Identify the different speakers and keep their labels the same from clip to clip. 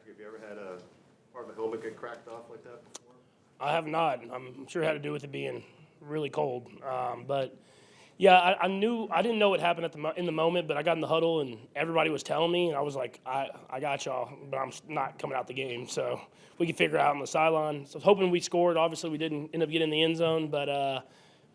Speaker 1: have you ever had a part of a helmet get cracked off like that before?
Speaker 2: I have not. I'm sure it had to do with it being really cold. But yeah, I knew I didn't know what happened in the moment, but I got in the huddle and everybody was telling me, and I was like, I got y'all, but I'm not coming out the game, so we can figure it out on the sideline. So I was hoping we scored. Obviously, we didn't end up getting in the end zone, but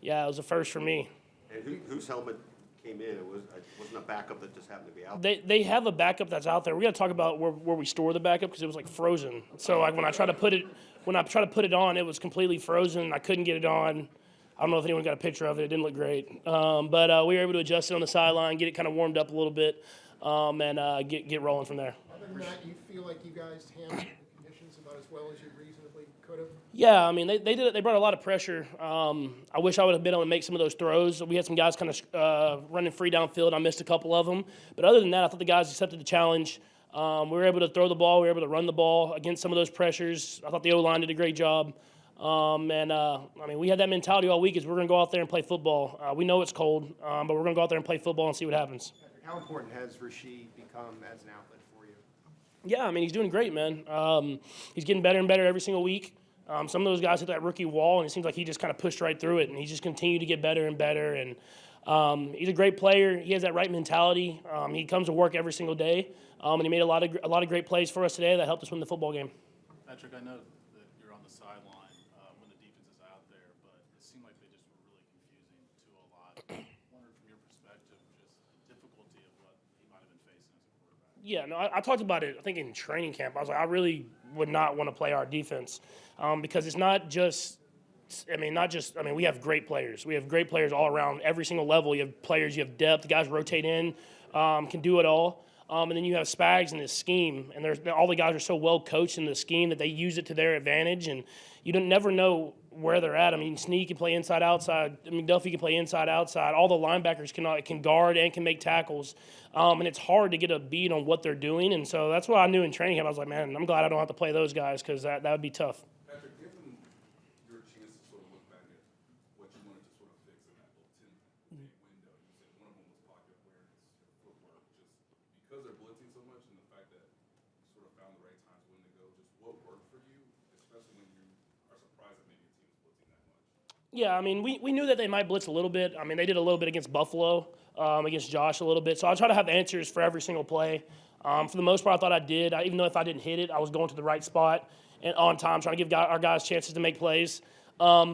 Speaker 2: yeah, it was a first for me.
Speaker 1: And whose helmet came in? It wasn't a backup that just happened to be out.
Speaker 2: They have a backup that's out there. We got to talk about where we store the backup because it was like frozen. So like when I tried to put it on, it was completely frozen. I couldn't get it on. I don't know if anyone got a picture of it. It didn't look great. But we were able to adjust it on the sideline, get it kind of warmed up a little bit, and get rolling from there.
Speaker 3: Other than that, you feel like you guys handled the conditions about as well as you reasonably could have?
Speaker 2: Yeah, I mean, they did it. They brought a lot of pressure. I wish I would have been able to make some of those throws. We had some guys kind of running free downfield. I missed a couple of them. But other than that, I thought the guys accepted the challenge. We were able to throw the ball. We were able to run the ball against some of those pressures. I thought the O-line did a great job. I mean, we had that mentality all week is we're going to go out there and play football. We know it's cold, but we're going to go out there and play football and see what happens.
Speaker 4: Patrick, how important has Rasheed become as an outlet for you?
Speaker 2: Yeah, I mean, he's doing great, man. He's getting better and better every single week. Some of those guys hit that rookie wall, and it seems like he just kind of pushed right through it, and he just continued to get better and better. And he's a great player. He has that right mentality. He comes to work every single day, and he made a lot of great plays for us today that helped us win the football game.
Speaker 5: Patrick, I know that you're on the sideline when the defense is out there, but it seemed like they just were really confusing to a lot. Wondered from your perspective, just the difficulty of what he might have been facing as a quarterback.
Speaker 2: Yeah, no, I talked about it, I think, in training camp. I was like, I really would not want to play our defense because it's not just – we have great players. We have great players all around, every single level. You have players, you have depth. The guys rotate in, can do it all. And then you have Spags in this scheme, and all the guys are so well coached in the scheme that they use it to their advantage, and you don't never know where they're at. I mean, Snead can play inside, outside. McDuffie can play inside, outside. All the linebackers can guard and can make tackles, and it's hard to get a beat on what they're doing. And so that's what I knew in training camp. I was like, man, I'm glad I don't have to play those guys because that would be tough.
Speaker 6: Patrick, give them your chance to sort of look back at what you wanted to sort of fix in that little 10-game window. You said one of them was pocket awareness, your footwork, just because they're blitzing so much and the fact that you sort of found the right times when to go. Just what worked for you, especially when you are surprised that maybe a team is blitzing that much?
Speaker 2: Yeah, I mean, we knew that they might blitz a little bit. I mean, they did a little bit against Buffalo, against Josh a little bit. So I try to have answers for every single play. For the most part, I thought I did. Even though if I didn't hit it, I was going to the right spot and on time, trying to give our guys chances to make plays. I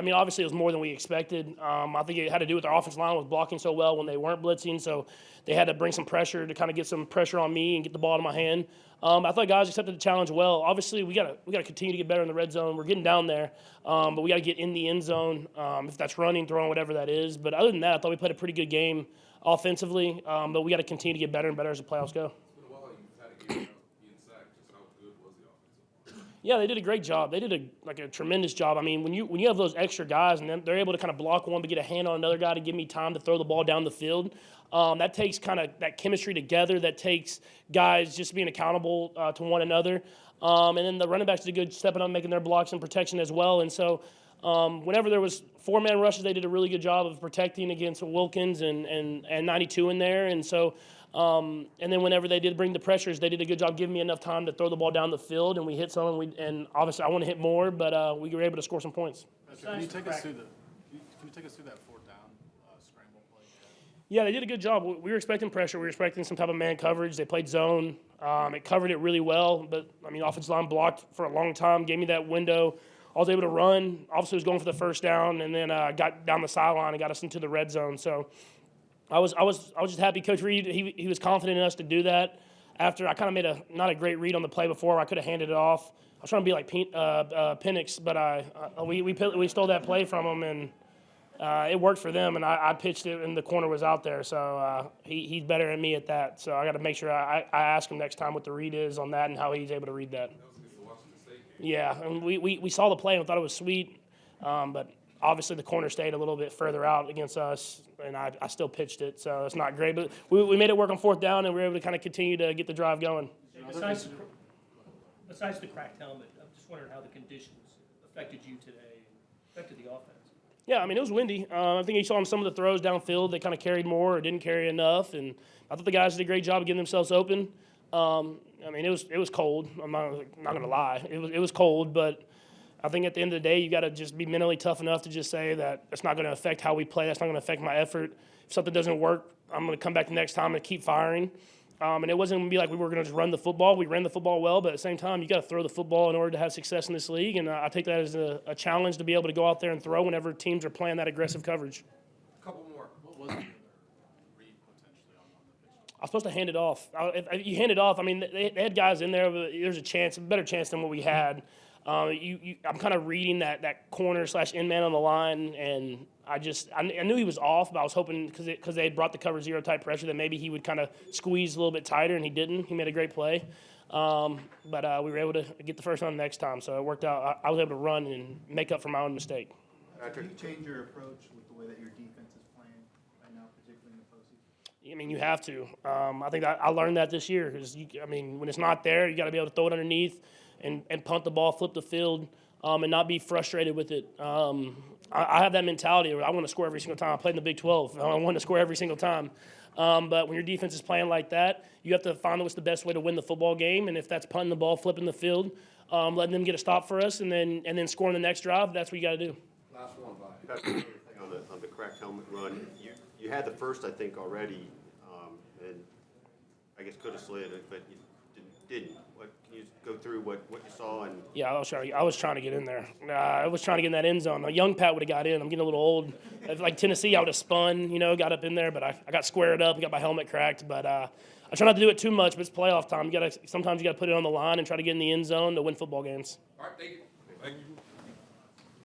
Speaker 2: mean, obviously it was more than we expected. I think it had to do with our offensive line was blocking so well when they weren't blitzing, so they had to bring some pressure to kind of get some pressure on me and get the ball out of my hand. I thought guys accepted the challenge well. Obviously, we got to continue to get better in the red zone. We're getting down there, but we got to get in the end zone, if that's running, throwing, whatever that is. But other than that, I thought we played a pretty good game offensively, but we got to continue to get better and better as the playoffs go.
Speaker 6: It's been a while you've had a game without being sacked. Just how good was the offensive line?
Speaker 2: Yeah, they did a great job. They did a tremendous job. I mean, when you have those extra guys and then they're able to kind of block one but get a hand on another guy to give me time to throw the ball down the field, that takes kind of that chemistry together. That takes guys just being accountable to one another. And then the running backs did a good stepping up, making their blocks and protection as well. And so whenever there was four-man rushes, they did a really good job of protecting against Wilkins and 92 in there. And so and then whenever they did bring the pressures, they did a good job giving me enough time to throw the ball down the field, and we hit some. And obviously, I want to hit more, but we were able to score some points.
Speaker 5: Can you take us through that fourth down scramble play?
Speaker 2: Yeah, they did a good job. We were expecting pressure. We were expecting some type of man coverage. They played zone. It covered it really well, but I mean, offensive line blocked for a long time, gave me that window. I was able to run. Obviously, was going for the first down, and then got down the sideline and got us into the red zone. So I was just happy. Coach Reed, he was confident in us to do that. After I kind of made not a great read on the play before, I could have handed it off. I was trying to be like Penix, but we stole that play from him, and it worked for them. And I pitched it, and the corner was out there. So he's better than me at that. So I got to make sure I ask him next time what the read is on that and how he's able to read that. Yeah, and we saw the play and thought it was sweet, but obviously the corner stayed a little bit further out against us, and I still pitched it, so it's not great. But we made it work on fourth down, and we were able to kind of continue to get the drive going.
Speaker 7: Besides the cracked helmet, I'm just wondering how the conditions affected you today and affected the offense.
Speaker 2: Yeah, I mean, it was windy. I think you saw some of the throws downfield. They kind of carried more or didn't carry enough, and I thought the guys did a great job of getting themselves open. I mean, it was cold. I'm not gonna lie. It was cold, but I think at the end of the day, you got to just be mentally tough enough to just say that it's not going to affect how we play. That's not going to affect my effort. If something doesn't work, I'm going to come back the next time and keep firing. And it wasn't going to be like we were going to just run the football. We ran the football well, but at the same time, you got to throw the football in order to have success in this league. And I take that as a challenge to be able to go out there and throw whenever teams are playing that aggressive coverage.
Speaker 4: Couple more.
Speaker 5: What was the other read potentially on the pitch?
Speaker 2: I was supposed to hand it off. If you hand it off, I mean, they had guys in there, but there's a better chance than what we had. I'm kind of reading that corner / in man on the line, and I knew he was off, but I was hoping because they had brought the cover zero type pressure that maybe he would kind of squeeze a little bit tighter, and he didn't. He made a great play, but we were able to get the first one next time, so it worked out. I was able to run and make up for my own mistake.
Speaker 8: Do you change your approach with the way that your defense is playing right now, particularly in the postseason?
Speaker 2: I mean, you have to. I think I learned that this year because, when it's not there, you got to be able to throw it underneath and punt the ball, flip the field, and not be frustrated with it. I have that mentality where I want to score every single time. I played in the Big 12. I want to score every single time. But when your defense is playing like that, you have to find what's the best way to win the football game. And if that's punting the ball, flipping the field, letting them get a stop for us, and then scoring the next drive, that's what you got to do.
Speaker 6: Last one, bye.
Speaker 1: That's another thing on the cracked helmet run. You had the first, I think, already, and I guess could have slid it, but you didn't. Can you go through what you saw? And
Speaker 2: Yeah, I was trying to get in there. I was trying to get in that end zone. A young Pat would have got in. I'm getting a little old. Like Tennessee, I would have spun, got up in there, but I got squared up and got my helmet cracked. But I try not to do it too much, but it's playoff time. Sometimes you got to put it on the line and try to get in the end zone to win football games.
Speaker 6: All right, thank you. Thank you.